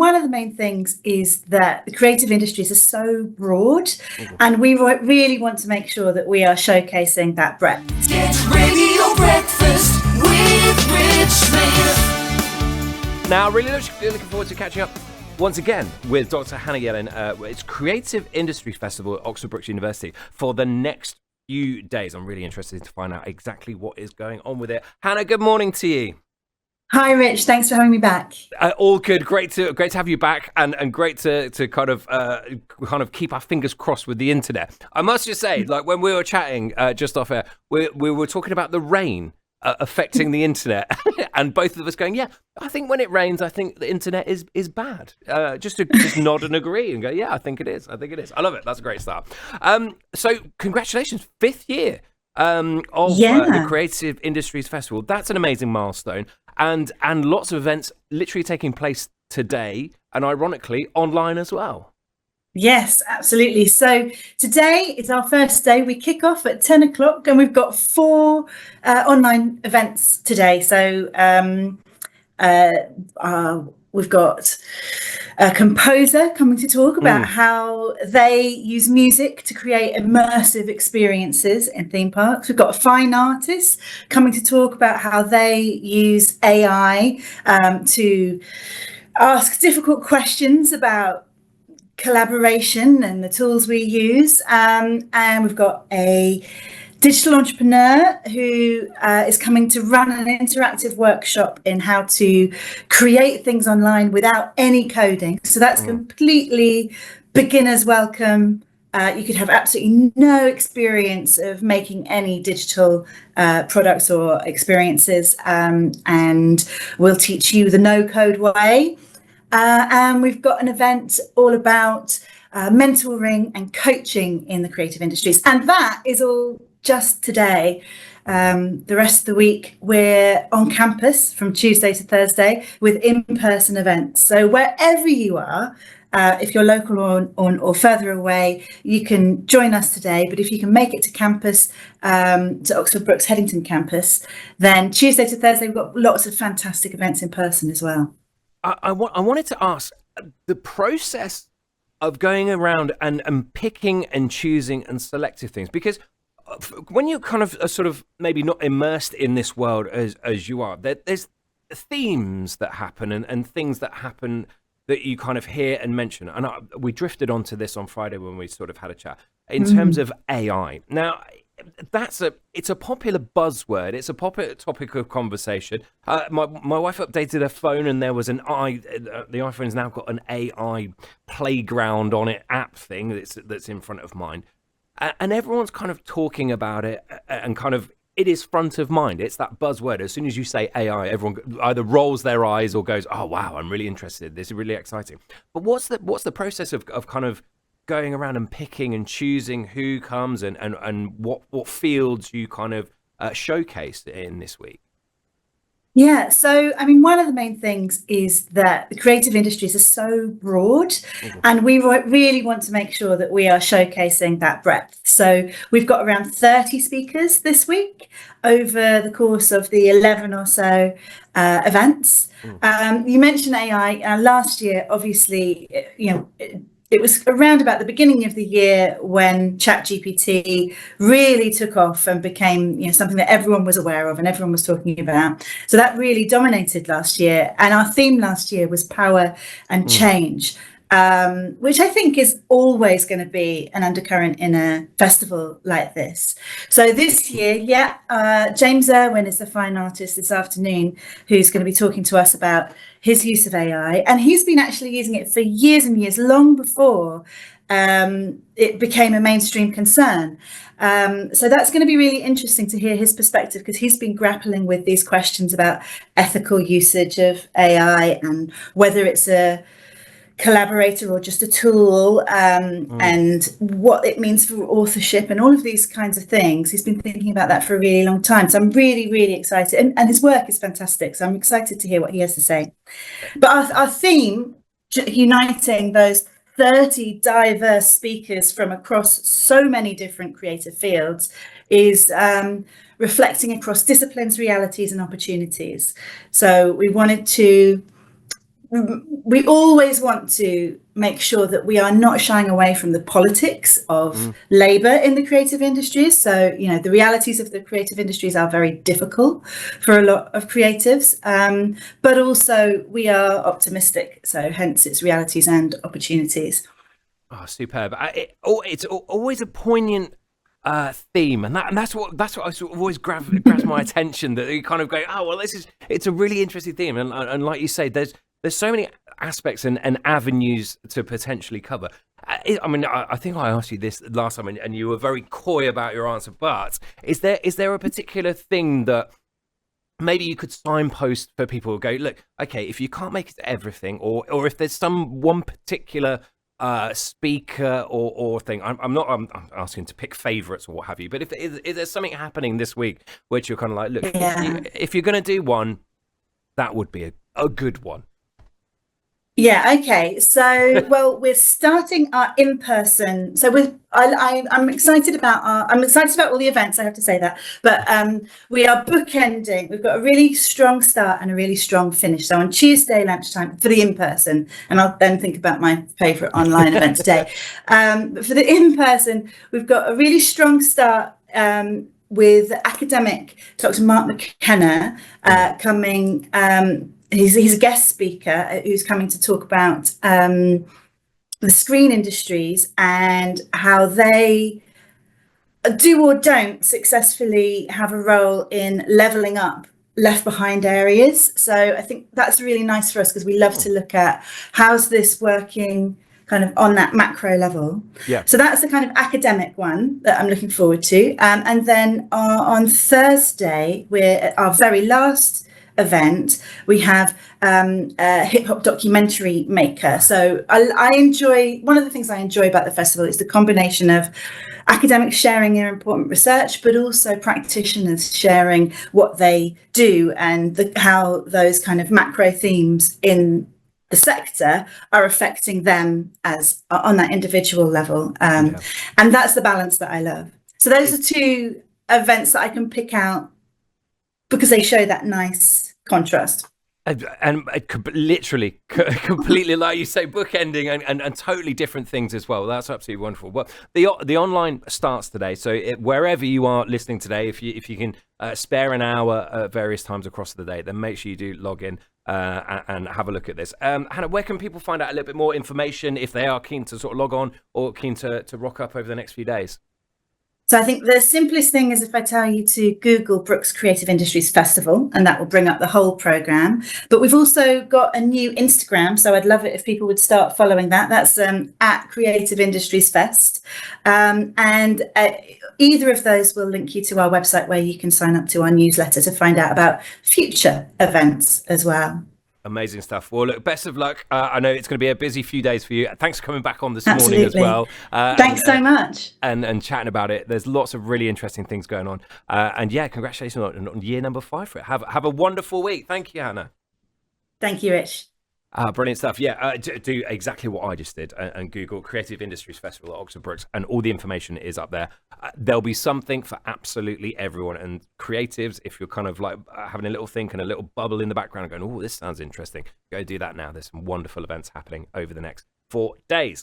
one of the main things is that the creative industries are so broad, and we really want to make sure that we are showcasing that breadth. Get Radio Breakfast with Richmond. Now, really looking forward to catching up once again with Dr. Hannah Yelin. It's Creative Industries Festival at Oxford Brookes University for the next few days. I'm really interested to find out exactly what is going on with it. Hannah, good morning to you. Hi, Rich. Thanks for having me back. All good. Great to have you back, and great to kind of keep our fingers crossed with the internet. I must just say, like when we were chatting just off air, we were talking about the rain affecting the internet, and both of us going, yeah, I think when it rains, I think the internet is bad. Just nod and agree and go, yeah, I think it is. I love it. That's a great start. So congratulations, 5th year of the Creative Industries Festival. That's an amazing milestone, and lots of events literally taking place today, and ironically online as well. Yes, absolutely. So today is our first day. We kick off at 10 o'clock and we've got 4 online events today. So we've got a composer coming to talk about how they use music to create immersive experiences in theme parks. We've got a fine artist coming to talk about how they use AI to ask difficult questions about collaboration and the tools we use, and we've got a digital entrepreneur who is coming to run an interactive workshop in how to create things online without any coding. So that's completely beginner's welcome. You could have absolutely no experience of making any digital products or experiences, and we'll teach you the no-code way. And we've got an event all about mentoring and coaching in the creative industries. And that is all just today. The rest of the week, we're on campus from Tuesday to Thursday with in-person events. So wherever you are, if you're local or further away, you can join us today. But if you can make it to campus, to Oxford Brookes Headington campus, then Tuesday to Thursday, we've got lots of fantastic events in person as well. I wanted to ask the process of going around and picking and choosing and selecting things, because when you kind of are sort of maybe not immersed in this world as you are, there's themes that happen and things that happen that you kind of hear and mention. And we drifted onto this on Friday when we sort of had a chat in terms of AI. Now, it's a popular buzzword. It's a popular topic of conversation. My wife updated her phone, and there was the iPhone's now got an AI playground on it app thing that's in front of mine, and everyone's kind of talking about it, and kind of it is front of mind. It's that buzzword. As soon as you say AI, everyone either rolls their eyes or goes, "Oh wow, I'm really interested. This is really exciting." But what's the process of kind of going around and picking and choosing who comes and what fields you kind of showcase in this week? Yeah, so I mean, one of the main things is that the creative industries are so broad, and we really want to make sure that we are showcasing that breadth. So we've got around 30 speakers this week over the course of the 11 or so events. You mentioned AI. Last year, obviously, it was around about the beginning of the year when ChatGPT really took off and became, something that everyone was aware of and everyone was talking about. So that really dominated last year. And our theme last year was power and change, which I think is always going to be an undercurrent in a festival like this. So this year, James Irwin is the fine artist this afternoon who's going to be talking to us about his use of AI. And he's been actually using it for years and years, long before it became a mainstream concern. So that's going to be really interesting to hear his perspective, because he's been grappling with these questions about ethical usage of AI and whether it's a collaborator or just a tool, and what it means for authorship and all of these kinds of things. He's been thinking about that for a really long time. So I'm really, really excited. And his work is fantastic. So I'm excited to hear what he has to say. But our theme, uniting those 30 diverse speakers from across so many different creative fields, is reflecting across disciplines, realities, and opportunities. So we wanted to we always want to make sure that we are not shying away from the politics of labour in the creative industries. So, the realities of the creative industries are very difficult for a lot of creatives, but also we are optimistic. So hence its realities and opportunities. Oh, superb! It's always a poignant theme, and that's what I sort of always grabs my attention. That you kind of go, oh well, it's a really interesting theme, and like you say, there's so many aspects and avenues to potentially cover. I think I asked you this last time, and you were very coy about your answer. But is there a particular thing that maybe you could signpost for people who go, look, okay, if you can't make it to everything, or if there's one particular speaker or thing, I'm asking to pick favorites or what have you, but if there's something happening this week which you're kind of like, look, if you're going to do one, that would be a good one. Yeah. Okay. So, well, we're starting our in-person. So I'm excited about all the events. I have to say that, but we are bookending. We've got a really strong start and a really strong finish. So on Tuesday lunchtime for the in-person, and I'll then think about my favourite online event today. But for the in-person, we've got a really strong start. With academic Dr. Mark McKenna coming. He's a guest speaker who's coming to talk about the screen industries and how they do or don't successfully have a role in levelling up left behind areas. So I think that's really nice for us because we love to look at how's this working kind of on that macro level. Yeah. So that's the kind of academic one that I'm looking forward to. And then on Thursday, we're at our very last event. We have a hip hop documentary maker. So I enjoy, one of the things I enjoy about the festival is the combination of academics sharing their important research, but also practitioners sharing what they do and how those kind of macro themes in the sector are affecting them as on that individual level. And that's the balance that I love. So those are two events that I can pick out because they show that nice contrast. And literally, completely, like you say, bookending and totally different things as well. That's absolutely wonderful. Well, the online starts today, so wherever you are listening today, if you can spare an hour at various times across the day, then make sure you do log in and have a look at this. Hannah, where can people find out a little bit more information if they are keen to sort of log on or keen to rock up over the next few days? So I think the simplest thing is if I tell you to Google Brookes Creative Industries Festival, and that will bring up the whole programme. But we've also got a new Instagram, so I'd love it if people would start following that. That's at Creative Industries Fest. And either of those will link you to our website where you can sign up to our newsletter to find out about future events as well. Amazing stuff. Well, look, best of luck. I know it's going to be a busy few days for you. Thanks for coming back on this morning as well. Thanks so much. And chatting about it. There's lots of really interesting things going on. And yeah, congratulations on year number 5 for it. Have a wonderful week. Thank you, Hannah. Thank you, Rich. Brilliant stuff. Yeah, do exactly what I just did and Google Creative Industries Festival at Oxford Brookes, and all the information is up there. There'll be something for absolutely everyone. And creatives, if you're kind of like having a little think and a little bubble in the background going, oh, this sounds interesting, go do that now. There's some wonderful events happening over the next 4 days.